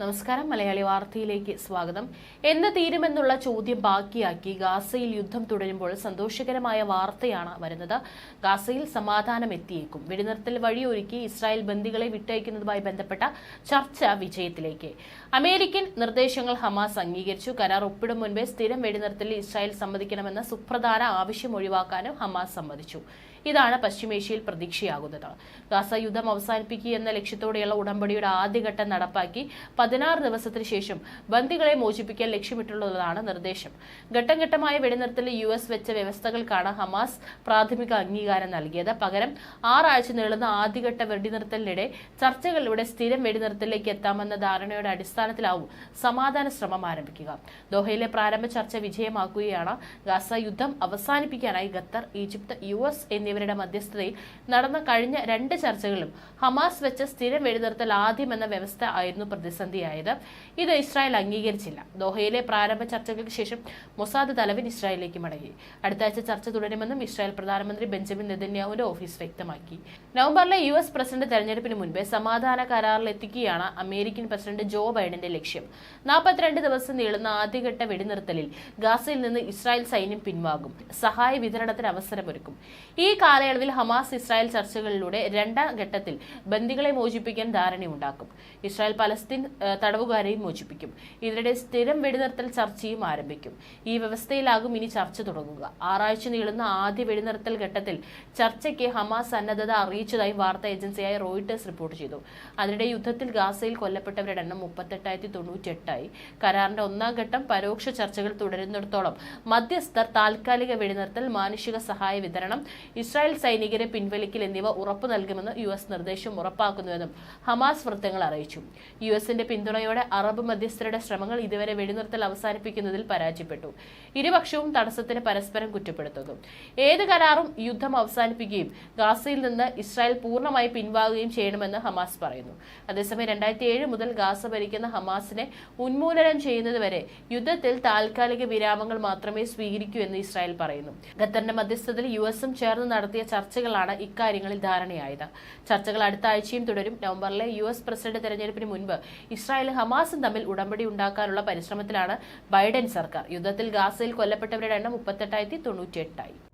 നമസ്കാരം. മലയാളി വാർത്തയിലേക്ക് സ്വാഗതം. എന്ന് തീരുമെന്നുള്ള ചോദ്യം ബാക്കിയാക്കി ഗാസയിൽ യുദ്ധം തുടരുമ്പോൾ സന്തോഷകരമായ വാർത്തയാണ് വരുന്നത്. ഗാസയിൽ സമാധാനം എത്തിയേക്കും. വെടിനിർത്തൽ വഴിയൊരുക്കി ഇസ്രായേൽ ബന്ദികളെ വിട്ടയക്കുന്നതുമായി ബന്ധപ്പെട്ട ചർച്ച വിജയത്തിലേക്ക്. അമേരിക്കൻ നിർദ്ദേശങ്ങൾ ഹമാസ് അംഗീകരിച്ചു. കരാർ ഒപ്പിടും മുൻപേ സ്ഥിരം വെടിനിർത്തലിൽ ഇസ്രായേൽ സമ്മതിക്കണമെന്ന സുപ്രധാന ആവശ്യം ഒഴിവാക്കാനും ഹമാസ് സമ്മതിച്ചു. ഇതാണ് പശ്ചിമേഷ്യയിൽ പ്രതീക്ഷയാകുന്നത്. ഗാസ യുദ്ധം അവസാനിപ്പിക്കുക എന്ന ലക്ഷ്യത്തോടെയുള്ള ഉടമ്പടിയുടെ ആദ്യഘട്ടം നടപ്പാക്കി 16 ദിവസത്തിന് ശേഷം ബന്ദികളെ മോചിപ്പിക്കാൻ ലക്ഷ്യമിട്ടുള്ളതാണ് നിർദ്ദേശം. ഘട്ടം ഘട്ടമായ വെടിനിർത്തലിൽ US വെച്ച വ്യവസ്ഥകൾക്കാണ് ഹമാസ് പ്രാഥമിക അംഗീകാരം നൽകിയത്. പകരം 6 ആഴ്ച നീളുന്ന ആദ്യഘട്ട വെടിനിർത്തലിനിടെ ചർച്ചകളിലൂടെ സ്ഥിരം വെടിനിർത്തലിലേക്ക് എത്താമെന്ന ധാരണയുടെ അടിസ്ഥാനത്തിലാവും സമാധാന ശ്രമം ആരംഭിക്കുക. ദോഹയിലെ പ്രാരംഭ ചർച്ച വിജയമാക്കുകയാണ്. ഗാസ യുദ്ധം അവസാനിപ്പിക്കാനായി ഖത്തർ, ഈജിപ്ത്, US എന്നിവരുടെ മധ്യസ്ഥതയിൽ നടന്ന കഴിഞ്ഞ 2 ചർച്ചകളിലും ഹമാസ് വെച്ച സ്ഥിരം വെടിനിർത്തൽ ആദ്യമെന്ന വ്യവസ്ഥ ആയിരുന്നു പ്രതിസന്ധിയായത്. ഇത് ഇസ്രായേൽ അംഗീകരിച്ചില്ല. ദോഹയിലെ പ്രാരംഭ ചർച്ചകൾക്ക് ശേഷം മൊസാദ് തലവൻ ഇസ്രായേലിലേക്ക് മടങ്ങി. അടുത്ത ആഴ്ച ചർച്ച തുടരുമെന്നും ഇസ്രായേൽ പ്രധാനമന്ത്രി ബെഞ്ചമിൻ നെതന്യാഹുവിന്റെ ഓഫീസ് വ്യക്തമാക്കി. നവംബറിലെ US പ്രസിഡന്റ് തെരഞ്ഞെടുപ്പിന് മുൻപേ സമാധാന കരാറിലെത്തിക്കുകയാണ് അമേരിക്കൻ പ്രസിഡന്റ് ജോ ബൈഡന്റെ ലക്ഷ്യം. 42 ദിവസം നീളുന്ന ആദ്യഘട്ട വെടിനിർത്തലിൽ ഗാസയിൽ നിന്ന് ഇസ്രായേൽ സൈന്യം പിൻവാങ്ങും. സഹായ വിതരണത്തിന് അവസരമൊരുക്കും. ഈ കാലയളവിൽ ഹമാസ് ഇസ്രായേൽ ചർച്ചകളിലൂടെ 2ാം ഘട്ടത്തിൽ ബന്ദികളെ മോചിപ്പിക്കാൻ ധാരണയുണ്ടാക്കും. Israel Palestine തടവുകാരെയും മോചിപ്പിക്കും. ഇതിനിടെ സ്ഥിരം വെടിനിർത്തൽ ചർച്ചയും ആരംഭിക്കും. ഈ വ്യവസ്ഥയിലാകും ഇനി ചർച്ച തുടങ്ങുക. 6 ആഴ്ച നീളുന്ന ആദ്യ വെടിനിർത്തൽ ഘട്ടത്തിൽ ചർച്ചയ്ക്ക് ഹമാസ് സന്നദ്ധത അറിയിച്ചതായി വാർത്താ ഏജൻസിയായ റോയിട്ടേഴ്സ് റിപ്പോർട്ട് ചെയ്തു. അതിനിടെ യുദ്ധത്തിൽ ഗാസയിൽ കൊല്ലപ്പെട്ടവരുടെ എണ്ണം 38,098 കരാറിന്റെ 1ാം ഘട്ടം പരോക്ഷ ചർച്ചകൾ തുടരുന്നിടത്തോളം മധ്യസ്ഥർ താൽക്കാലിക വെടിനിർത്തൽ, മാനുഷിക സഹായ വിതരണം, ഇസ്രായേൽ സൈനികരെ പിൻവലിക്കൽ എന്നിവ ഉറപ്പു നൽകുമെന്ന് US നിർദ്ദേശം ഉറപ്പാക്കുന്നുവെന്നും ഹമാസ് വൃത്തങ്ങൾ അറിയിച്ചു. USന്റെ പിന്തുണയോടെ അറബ് മധ്യസ്ഥരുടെ ശ്രമങ്ങൾ ഇതുവരെ വെടിനിർത്തൽ അവസാനിപ്പിക്കുന്നതിൽ പരാജയപ്പെട്ടു. ഇരുപക്ഷവും തടസ്സത്തിന് പരസ്പരം കുറ്റപ്പെടുത്തുന്നു. ഏത് കരാറും യുദ്ധം അവസാനിപ്പിക്കുകയും ഗാസയിൽ നിന്ന് ഇസ്രായേൽ പൂർണ്ണമായി പിൻവാങ്ങുകയും ചെയ്യണമെന്ന് ഹമാസ് പറയുന്നു. അതേസമയം 2007 മുതൽ ഗാസ ഭരിക്കുന്ന ഹമാസിനെ ഉന്മൂലനം ചെയ്യുന്നതുവരെ യുദ്ധത്തിൽ താൽക്കാലിക വിരാമങ്ങൾ മാത്രമേ സ്വീകരിക്കൂ എന്ന് ഇസ്രായേൽ പറയുന്നു. ഖത്തറിന്റെ മധ്യസ്ഥതയിൽ USും ചേർന്ന് നടത്തിയ ചർച്ചകളാണ് ഇക്കാര്യങ്ങളിൽ ധാരണയായത്. ചർച്ചകൾ അടുത്ത ആഴ്ചയും തുടരും. നവംബറിലെ US പ്രസിഡന്റ് തെരഞ്ഞെടുപ്പിന് മുൻപ് ഇസ്രായേലും ഹമാസും തമ്മിൽ ഉടമ്പടി ഉണ്ടാക്കാനുള്ള പരിശ്രമത്തിലാണ് ബൈഡൻ സർക്കാർ. യുദ്ധത്തിൽ ഗാസയിൽ കൊല്ലപ്പെട്ടവരുടെ എണ്ണം 38,098.